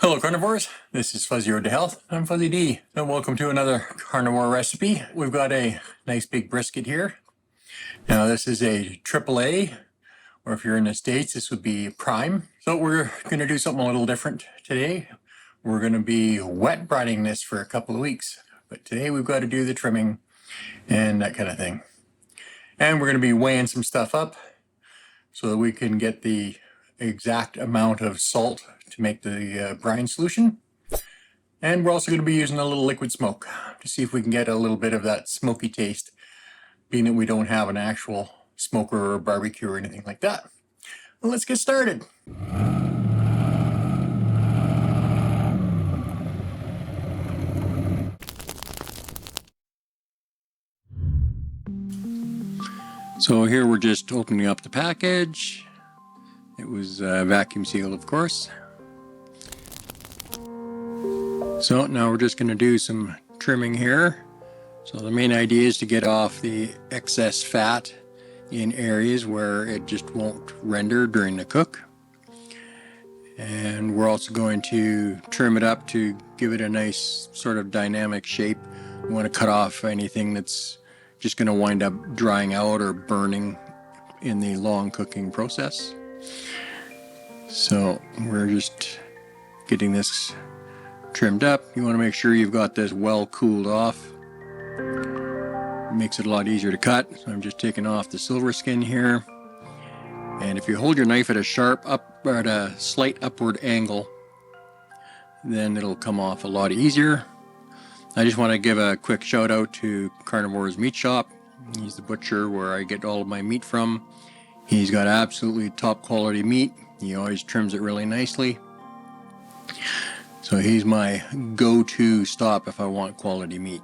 Hello carnivores, this is Fuzzy Road to Health. I'm Fuzzy D, and welcome to another carnivore recipe. We've got a nice big brisket here. Now this is a AAA, or if you're in the States, this would be prime. So we're going to do something a little different today. We're going to be wet brining this for a couple of weeks, but today we've got to do the trimming and that kind of thing. And we're going to be weighing some stuff up so that we can get the exact amount of salt to make the brine solution. And we're also going to be using a little liquid smoke to see if we can get a little bit of that smoky taste, being that we don't have an actual smoker or barbecue or anything like that. Well, let's get started. So here we're just opening up the package. It was vacuum sealed, of course. So now we're just going to do some trimming here. So the main idea is to get off the excess fat in areas where it just won't render during the cook. And we're also going to trim it up to give it a nice sort of dynamic shape. We want to cut off anything that's just going to wind up drying out or burning in the long cooking process. So we're just getting this trimmed up. You want to make sure you've got this well cooled off. It makes it a lot easier to cut. So I'm just taking off the silver skin here. And if you hold your knife at a slight upward angle, then it'll come off a lot easier. I just want to give a quick shout out to Carnivore's Meat Shop. He's the butcher where I get all of my meat from. He's got absolutely top quality meat. He always trims it really nicely. So he's my go-to stop if I want quality meat.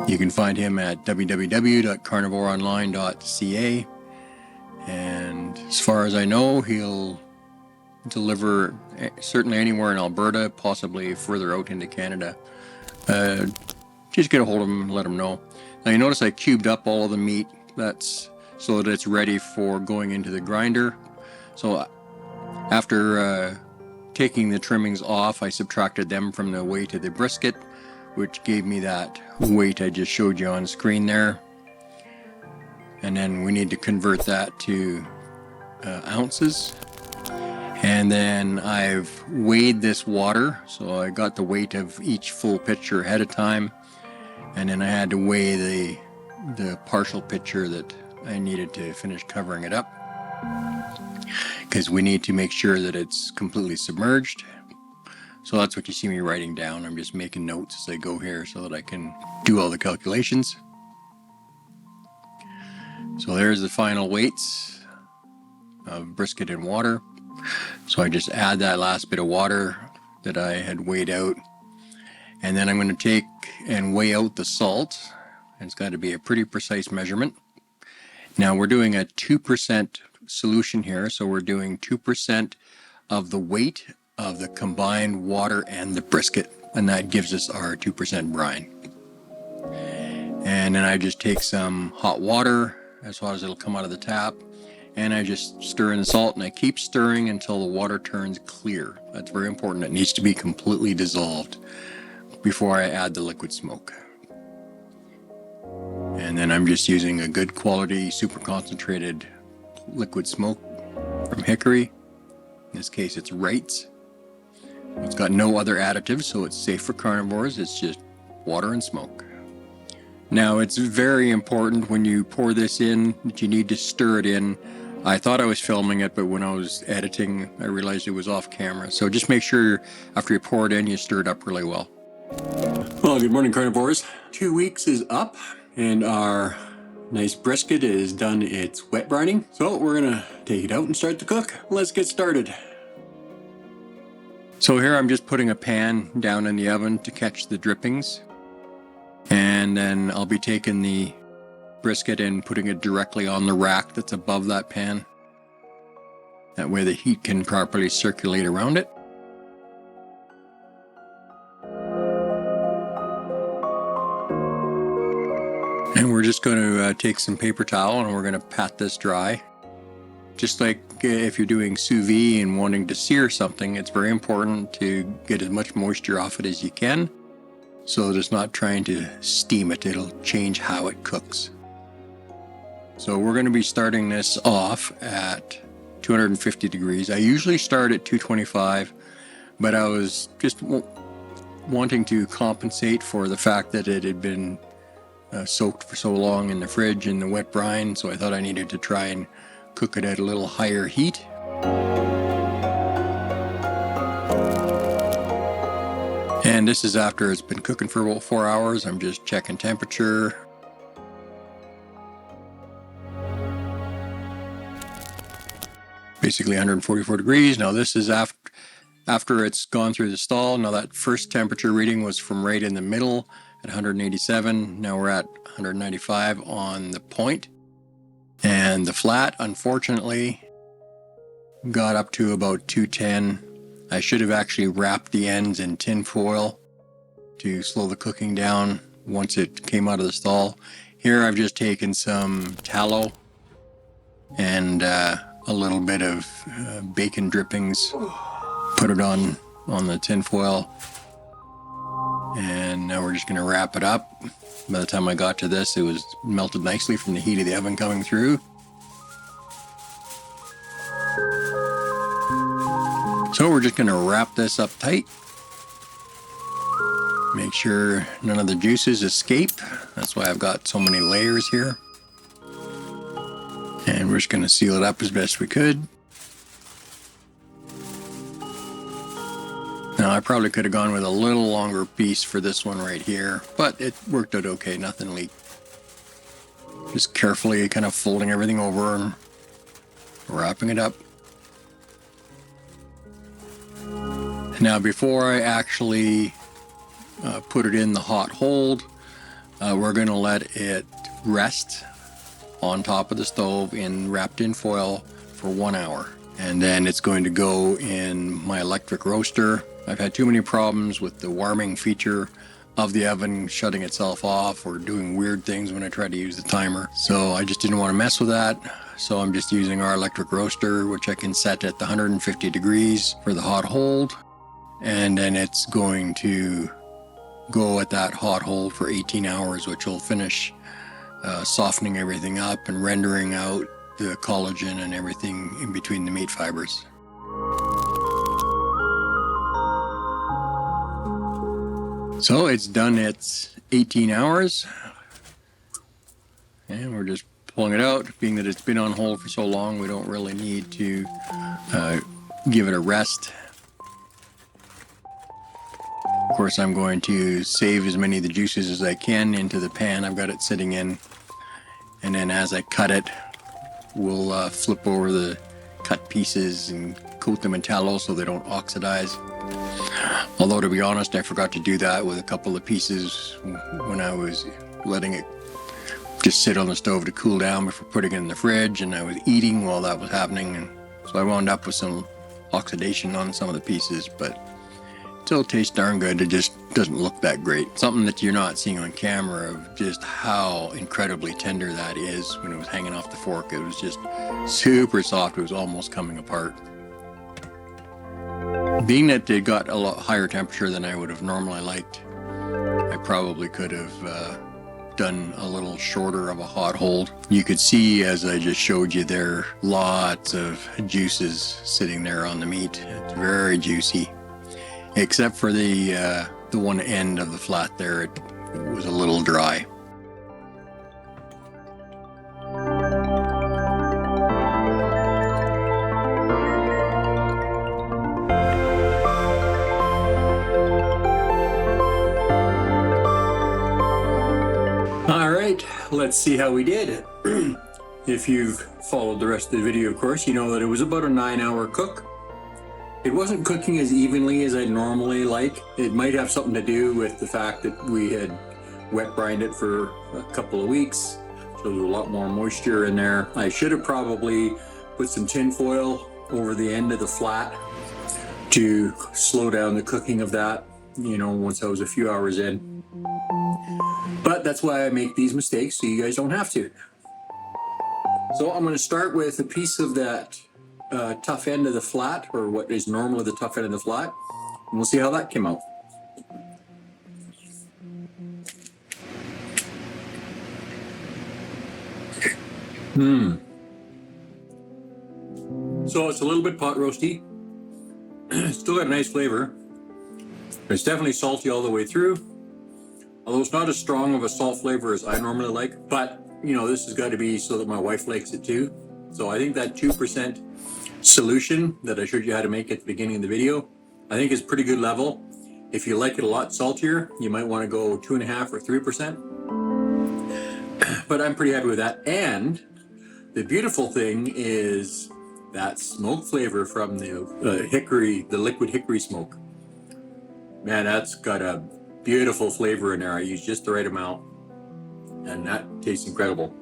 You can find him at www.carnivoreonline.ca, and as far as I know, he'll deliver certainly anywhere in Alberta, possibly further out into Canada. Just get a hold of him and let him know. Now you notice I cubed up all of the meat. That's so that it's ready for going into the grinder. So after taking the trimmings off, I subtracted them from the weight of the brisket, which gave me that weight I just showed you on screen there. And then we need to convert that to ounces. And then I've weighed this water, so I got the weight of each full pitcher ahead of time. And then I had to weigh the partial pitcher that I needed to finish covering it up, because we need to make sure that it's completely submerged. So that's what you see me writing down. I'm just making notes as I go here so that I can do all the calculations. So there's the final weights of brisket and water. So I just add that last bit of water that I had weighed out. And then I'm going to take and weigh out the salt. And it's got to be a pretty precise measurement. Now we're doing a 2% solution here. So we're doing 2% of the weight of the combined water and the brisket. And that gives us our 2% brine. And then I just take some hot water, as hot as it'll come out of the tap. And I just stir in the salt, and I keep stirring until the water turns clear. That's very important. It needs to be completely dissolved before I add the liquid smoke. And then I'm just using a good quality, super concentrated liquid smoke from Hickory. In this case, it's Wright's. It's got no other additives, so it's safe for carnivores. It's just water and smoke. Now, it's very important when you pour this in that you need to stir it in. I thought I was filming it, but when I was editing, I realized it was off camera. So just make sure after you pour it in, you stir it up really well. Well, good morning, carnivores. 2 weeks is up, and our nice brisket is done its wet brining. So we're gonna take it out and start the cook. Let's get started. So here I'm just putting a pan down in the oven to catch the drippings. And then I'll be taking the brisket and putting it directly on the rack that's above that pan. That way the heat can properly circulate around it. And we're just going to take some paper towel and we're going to pat this dry. just like if you're doing sous vide and wanting to sear something, it's very important to get as much moisture off it as you can, so that it's not trying to steam it. It'll change how it cooks. So we're going to be starting this off at 250 degrees. I usually start at 225, but I was just wanting to compensate for the fact that it had been soaked for so long in the fridge in the wet brine, so I thought I needed to try and cook it at a little higher heat. And this is after it's been cooking for about 4 hours. I'm just checking temperature. Basically 144 degrees. Now this is after it's gone through the stall. Now that first temperature reading was from right in the middle at 187. Now we're at 195 on the point. And the flat, unfortunately, got up to about 210. I should have actually wrapped the ends in tin foil to slow the cooking down once it came out of the stall. Here I've just taken some tallow and a little bit of bacon drippings, put it on the tin foil, and now we're just going to wrap it up. By the time I got to this, it was melted nicely from the heat of the oven coming through. So we're just going to wrap this up tight. Make sure none of the juices escape. That's why I've got so many layers here. And we're just going to seal it up as best we could. Now I probably could have gone with a little longer piece for this one right here, but it worked out okay, nothing leaked. Just carefully kind of folding everything over and wrapping it up. Now before I actually put it in the hot hold, we're going to let it rest on top of the stove in wrapped in foil for 1 hour. And then it's going to go in my electric roaster. I've had too many problems with the warming feature of the oven shutting itself off or doing weird things when I try to use the timer. So I just didn't want to mess with that. So I'm just using our electric roaster, which I can set at the 150 degrees for the hot hold. And then it's going to go at that hot hold for 18 hours, which will finish softening everything up and rendering out the collagen and everything in between the meat fibers. So it's done its 18 hours, and we're just pulling it out. Being that it's been on hold for so long, we don't really need to give it a rest. Of course, I'm going to save as many of the juices as I can into the pan I've got it sitting in, and then as I cut it, we'll flip over the cut pieces and coat them in tallow so they don't oxidize. Although, to be honest, I forgot to do that with a couple of pieces when I was letting it just sit on the stove to cool down before putting it in the fridge, and I was eating while that was happening, and so I wound up with some oxidation on some of the pieces, but it still tastes darn good. It just doesn't look that great. Something that you're not seeing on camera of just how incredibly tender that is when it was hanging off the fork. It was just super soft. It was almost coming apart. Being that it got a lot higher temperature than I would have normally liked, I probably could have done a little shorter of a hot hold. You could see, as I just showed you there, lots of juices sitting there on the meat. It's very juicy, except for the one end of the flat there. It was a little dry. Let's see how we did. If you've followed the rest of the video, of course, you know that it was about a 9-hour cook. It wasn't cooking as evenly as I'd normally like. It might have something to do with the fact that we had wet brined it for a couple of weeks, so there's a lot more moisture in there. I should have probably put some tin foil over the end of the flat to slow down the cooking of that, you know, once I was a few hours in. But that's why I make these mistakes, so you guys don't have to. So I'm going to start with a piece of that tough end of the flat, or what is normally the tough end of the flat, and we'll see how that came out. So it's a little bit pot roasty. Still got a nice flavor. It's definitely salty all the way through. Although it's not as strong of a salt flavor as I normally like, but you know, this has got to be so that my wife likes it too. So I think that 2% solution that I showed you how to make at the beginning of the video, I think is pretty good level. If you like it a lot saltier, you might want to go 2.5 or 3%. But I'm pretty happy with that. And the beautiful thing is that smoke flavor from the hickory, the liquid hickory smoke. Man, that's got a beautiful flavor in there. I used just the right amount, and that tastes incredible.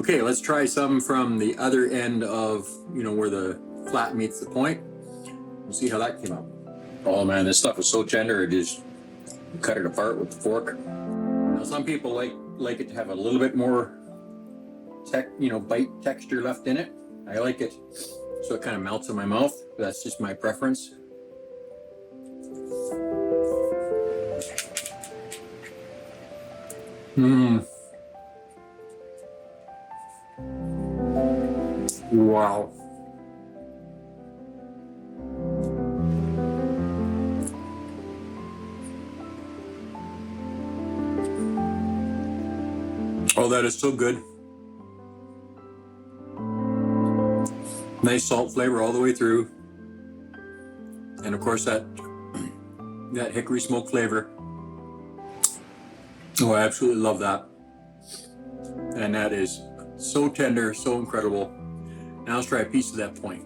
Okay, let's try some from the other end of, you know, where the flat meets the point. We'll see how that came out. Oh man, this stuff is so tender. It just cut it apart with the fork. Now, some people like it to have a little bit more bite texture left in it. I like it so it kind of melts in my mouth. That's just my preference. Wow. Oh, that is so good. Nice salt flavor all the way through. And of course that hickory smoke flavor. Oh, I absolutely love that. And that is so tender, so incredible. Now let's try a piece of that point.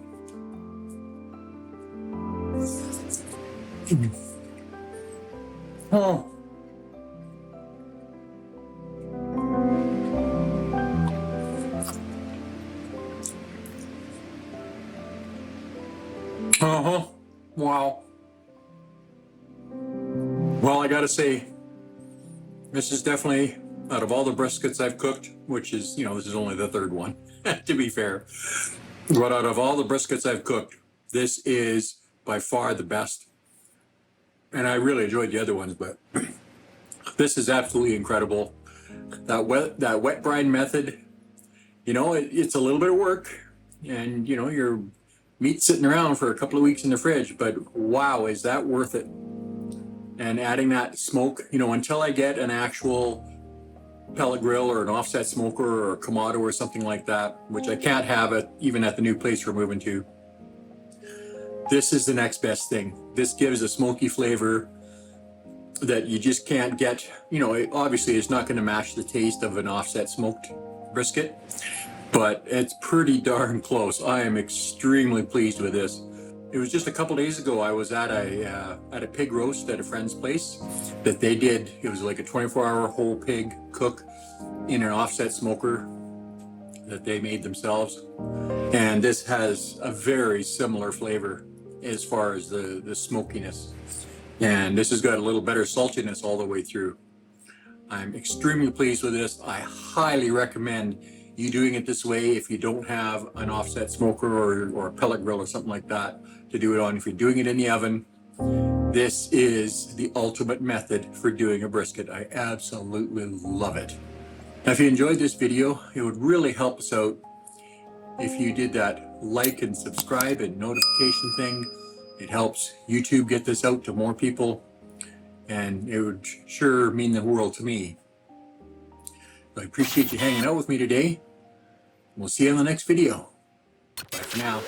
Oh. Uh-huh. Wow. Well, I gotta say, this is definitely, out of all the briskets I've cooked, which is, you know, this is only the third one, to be fair. But out of all the briskets I've cooked, this is by far the best. And I really enjoyed the other ones, but this is absolutely incredible. That wet brine method, you know, it's a little bit of work, and you know, your meat's sitting around for a couple of weeks in the fridge, but wow, is that worth it? And adding that smoke, you know, until I get an actual pellet grill or an offset smoker or a Kamado or something like that, which I can't have even at the new place we're moving to. This is the next best thing. This gives a smoky flavor that you just can't get. You know, obviously it's not going to match the taste of an offset smoked brisket, but it's pretty darn close. I am extremely pleased with this. It was just a couple days ago I was at a pig roast at a friend's place that they did. It was like a 24-hour whole pig cook in an offset smoker that they made themselves. And this has a very similar flavor as far as the smokiness. And this has got a little better saltiness all the way through. I'm extremely pleased with this. I highly recommend you doing it this way if you don't have an offset smoker or a pellet grill or something like that to do it on. If you're doing it in the oven, this is the ultimate method for doing a brisket. I absolutely love it. Now, if you enjoyed this video, it would really help us out if you did that like and subscribe and notification thing. It helps YouTube get this out to more people, and it would sure mean the world to me. I appreciate you hanging out with me today. We'll see you in the next video. Bye for now.